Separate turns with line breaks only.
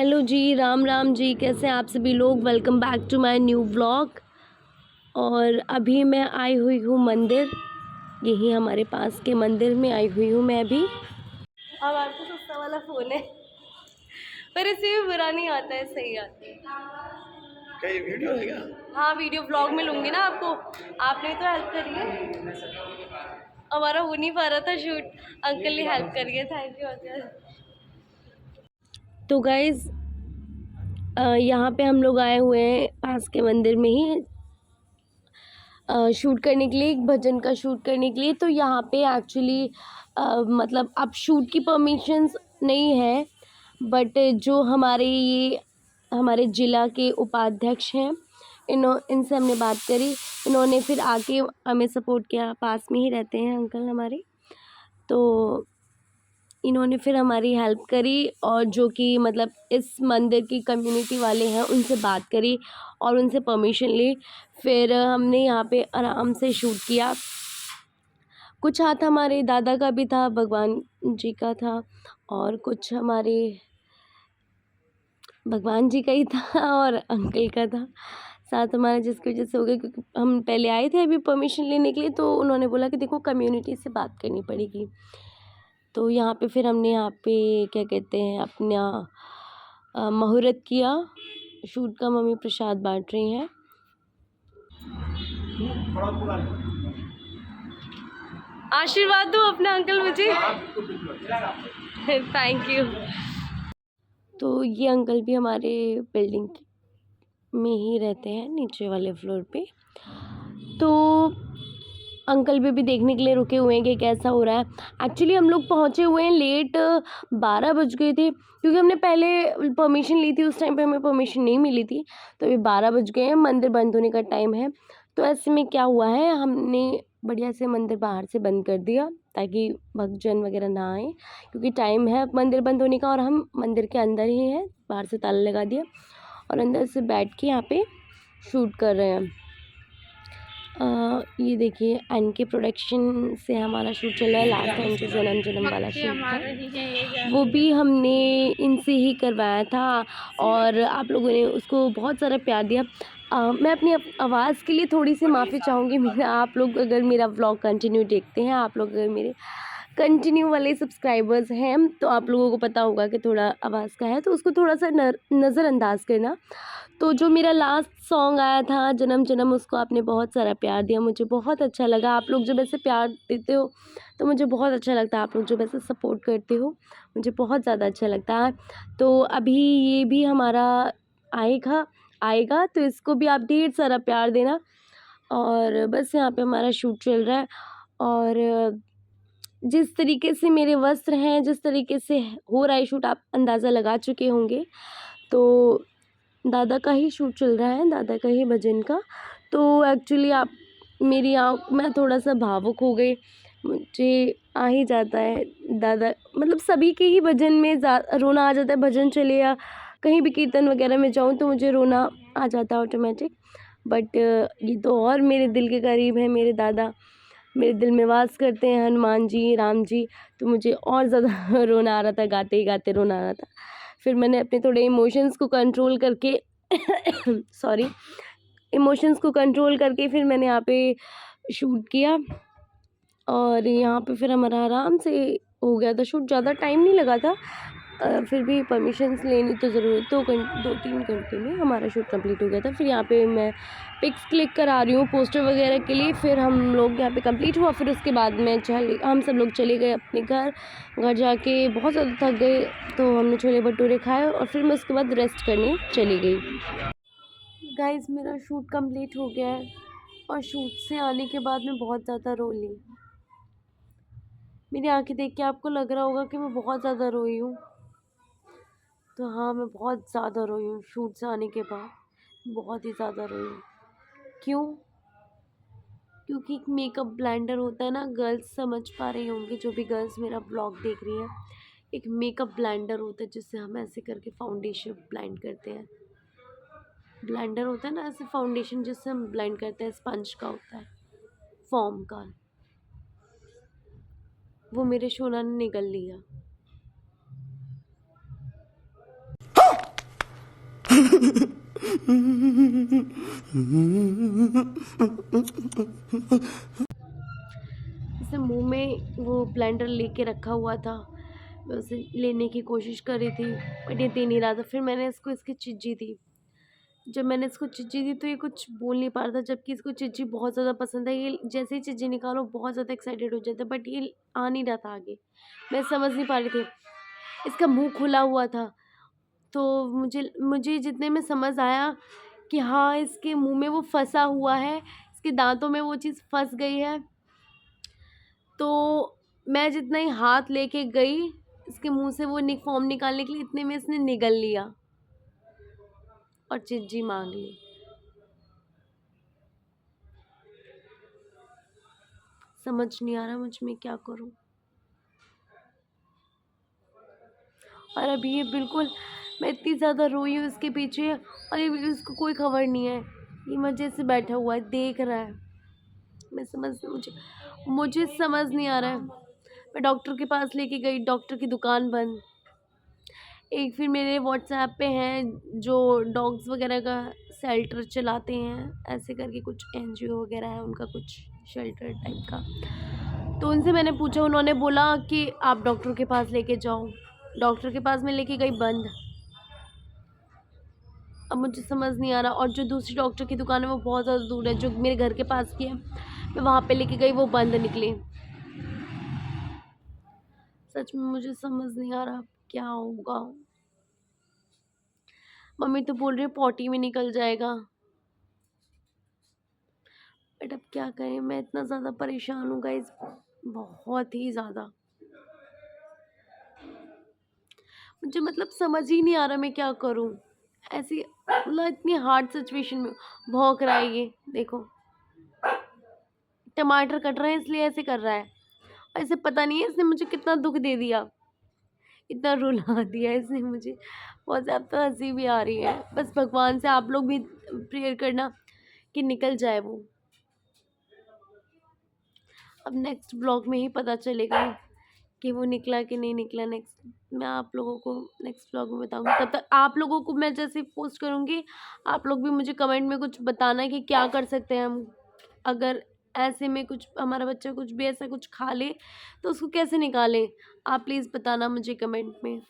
Hello ji, Ram Ram ji. कैसे हैं आप सभी लोग। Welcome back to my new vlog. और अभी मैं आई हुई हूँ मंदिर, यही हमारे पास के मंदिर में आई हुई हूँ मैं अभी। अब आपको सस्ता वाला फ़ोन है पर इसे भी बुरा नहीं आता है, सही आता है।
क्या ये वीडियो है क्या?
हाँ, वीडियो व्लॉग में लूँगी ना आपको। आपने तो हेल्प करी है, हमारा हो नहीं पा रहा था शूट, अंकल ने हेल्प करी है। Thank you uncle. तो गाइज़ यहाँ पे हम लोग आए हुए हैं पास के मंदिर में ही शूट करने के लिए, एक भजन का शूट करने के लिए। तो यहाँ पे एक्चुअली मतलब अब शूट की परमिशंस नहीं है, बट जो हमारे ज़िला के उपाध्यक्ष हैं, इनसे हमने बात करी। इन्होंने फिर आके हमें सपोर्ट किया, पास में ही रहते हैं अंकल हमारे। तो इन्होंने फिर हमारी हेल्प करी, और जो कि मतलब इस मंदिर की कम्युनिटी वाले हैं उनसे बात करी और उनसे परमिशन ली। फिर हमने यहाँ पे आराम से शूट किया। कुछ हाथ हमारे दादा का भी था, भगवान जी का था, और कुछ हमारे भगवान जी का ही था और अंकल का था साथ हमारा, जिसकी वजह से हो गया। क्योंकि हम पहले आए थे अभी परमिशन लेने के लिए, तो उन्होंने बोला कि देखो कम्युनिटी से बात करनी पड़ेगी। तो यहाँ पे फिर हमने यहाँ पे क्या कहते हैं अपना मुहूर्त किया शूट का। मम्मी प्रसाद बांट रही हैं। आशीर्वाद दो अपना अंकल मुझे। Thank you. तो ये अंकल भी हमारे बिल्डिंग में ही रहते हैं, नीचे वाले फ्लोर पे। तो अंकल भी देखने के लिए रुके हुए हैं कि कैसा हो रहा है। एक्चुअली हम लोग पहुँचे हुए हैं लेट, 12 बज गए थे, क्योंकि हमने पहले परमिशन ली थी, उस टाइम पे हमें परमिशन नहीं मिली थी। तो अभी 12 बज गए हैं, मंदिर बंद होने का टाइम है। तो ऐसे में क्या हुआ है, हमने बढ़िया से मंदिर बाहर से बंद कर दिया ताकि भक्तजन वगैरह ना आए, क्योंकि टाइम है मंदिर बंद होने का और हम मंदिर के अंदर ही हैं। बाहर से ताला लगा दिया और अंदर से बैठ के यहाँ पे शूट कर रहे हैं। ये देखिए एनके प्रोडक्शन से हमारा शूट चल रहा है। लास्ट टाइम जो जन्म जन्म वाला शूट था वो भी हमने इनसे ही करवाया था, और आप लोगों ने उसको बहुत सारा प्यार दिया। मैं अपनी आवाज़ के लिए थोड़ी सी माफ़ी चाहूँगी। मेरा आप लोग अगर मेरा व्लॉग कंटिन्यू देखते हैं, आप लोग अगर मेरे कंटिन्यू वाले सब्सक्राइबर्स हैं, तो आप लोगों को पता होगा कि थोड़ा आवाज़ का है, तो उसको थोड़ा सा नज़रअंदाज करना। तो जो मेरा लास्ट सॉन्ग आया था जन्म जन्म, उसको आपने बहुत सारा प्यार दिया, मुझे बहुत अच्छा लगा। आप लोग जब ऐसे प्यार देते हो तो मुझे बहुत अच्छा लगता है। आप लोग जब ऐसे सपोर्ट करते हो मुझे बहुत ज़्यादा अच्छा लगता है। तो अभी ये भी हमारा आएगा आएगा तो इसको भी आप ढेर सारा प्यार देना। और बस यहाँ पे हमारा शूट चल रहा है, और जिस तरीके से मेरे वस्त्र हैं, जिस तरीके से हो रहा है शूट, आप अंदाज़ा लगा चुके होंगे। तो दादा का ही शूट चल रहा है, दादा का ही भजन का। तो एक्चुअली आप मेरी मैं थोड़ा-सा भावुक हो गई। मुझे आ ही जाता है दादा, मतलब सभी के ही भजन में रोना आ जाता है। भजन चले या कहीं भी कीर्तन वगैरह में जाऊँ तो मुझे रोना आ जाता है ऑटोमेटिक। बट ये तो और मेरे दिल के करीब है। मेरे दादा मेरे दिल में वास करते हैं, हनुमान जी, राम जी। तो मुझे और ज़्यादा रोना आ रहा था, गाते ही गाते रोना आ रहा था। फिर मैंने अपने थोड़े इमोशंस को कंट्रोल करके सॉरी, इमोशंस को कंट्रोल करके फिर मैंने यहाँ पे शूट किया, और यहाँ पे फिर हमारा आराम से हो गया था शूट। ज़्यादा टाइम नहीं लगा था। फिर भी परमिशंस लेनी तो ज़रूरी, 2-3 घंटे में हमारा शूट कंप्लीट हो गया था। फिर यहाँ पे मैं पिक्स क्लिक करा रही हूँ पोस्टर वगैरह के लिए। फिर हम लोग यहाँ पे कंप्लीट हुआ, फिर उसके बाद में हम सब लोग चले गए अपने घर। घर जाके बहुत ज़्यादा थक गए, तो हमने छोले भटूरे खाए और फिर मैं उसके बाद रेस्ट करने चली गई। गाइस मेरा शूट कंप्लीट हो गया है, और शूट से आने के बाद मैं बहुत ज़्यादा रो ली। मेरी आंखें देख के आपको लग रहा होगा कि मैं बहुत ज़्यादा रोई हूँ। तो हाँ, मैं बहुत ज़्यादा रोई हूँ शूट से आने के बाद, बहुत ही ज़्यादा रोई हूँ। क्यों? क्योंकि एक मेकअप ब्लेंडर होता है ना, गर्ल्स समझ पा रही होंगी, जो भी गर्ल्स मेरा ब्लॉग देख रही हैं। एक मेकअप ब्लेंडर होता है जिससे हम ऐसे करके फाउंडेशन ब्लेंड करते हैं। ब्लेंडर होता है ना ऐसे, फाउंडेशन जिससे हम ब्लेंड करते हैं, स्पंज का होता है, फॉर्म का। वो मेरे शोना ने निगल लिया। जैसे मुंह में वो ब्लेंडर लेके रखा हुआ था, मैं उसे लेने की कोशिश कर रही थी बट ये दे नहीं रहा था। फिर मैंने इसको इसकी चिज्जी दी। जब मैंने इसको चिज्जी दी तो ये कुछ बोल नहीं पा रहा था, जबकि इसको चिज्जी बहुत ज़्यादा पसंद है। ये जैसे ही चिज्जी निकालो बहुत ज़्यादा एक्साइटेड हो जाता है, बट ये आ नहीं रहा था आगे। मैं समझ नहीं पा रही थी। इसका मुंह खुला हुआ था, तो मुझे जितने में समझ आया कि हाँ, इसके मुंह में वो फंसा हुआ है, इसके दांतों में वो चीज़ फंस गई है। तो मैं जितना ही हाथ लेके गई इसके मुंह से वो फॉर्म निकालने के लिए, इतने में इसने निगल लिया और चिज्जी मांग ली। समझ नहीं आ रहा मुझ में क्या करूं। और अभी ये बिल्कुल, मैं इतनी ज़्यादा रोई हूँ इसके पीछे, और ये इसको कोई खबर नहीं है। ये मज़े से बैठा हुआ है, देख रहा है। मुझे समझ नहीं आ रहा है। मैं डॉक्टर के पास लेके गई, डॉक्टर की दुकान बंद। एक फिर मेरे व्हाट्सएप पे हैं जो डॉग्स वगैरह का शेल्टर चलाते हैं, ऐसे करके कुछ एनजीओ वगैरह है उनका, कुछ शेल्टर टाइप का। तो उनसे मैंने पूछा, उन्होंने बोला कि आप डॉक्टर के पास लेके जाओ। डॉक्टर के पास मैं लेके गई, बंद। अब मुझे समझ नहीं आ रहा, और जो दूसरी डॉक्टर की दुकान है वो बहुत ज़्यादा दूर है, जो मेरे घर के पास की है, मैं वहाँ पे लेके गई, वो बंद निकली। सच में मुझे समझ नहीं आ रहा क्या होगा। मम्मी तो बोल रही है पॉटी में निकल जाएगा, बट अब क्या करें। मैं इतना ज़्यादा परेशान हूँ गाइस, बहुत ही ज़्यादा। मुझे मतलब समझ ही नहीं आ रहा मैं क्या करूँ। ऐसी मतलब इतनी हार्ड सिचुएशन में भौंक रहा है ये, देखो टमाटर कट रहे हैं इसलिए ऐसे कर रहा है। ऐसे पता नहीं है इसने मुझे कितना दुख दे दिया, इतना रुला दिया इसने मुझे। बहुत ज़्यादा तो हंसी भी आ रही है। बस भगवान से आप लोग भी प्रेयर करना कि निकल जाए वो। अब नेक्स्ट ब्लॉग में ही पता चलेगा कि वो निकला कि नहीं निकला। नेक्स्ट मैं आप लोगों को नेक्स्ट ब्लॉग में बताऊंगी। तब तक आप लोगों को मैं जैसे पोस्ट करूंगी, आप लोग भी मुझे कमेंट में कुछ बताना कि क्या कर सकते हैं हम। अगर ऐसे में कुछ हमारा बच्चा कुछ भी ऐसा कुछ खा ले तो उसको कैसे निकालें, आप प्लीज़ बताना मुझे कमेंट में।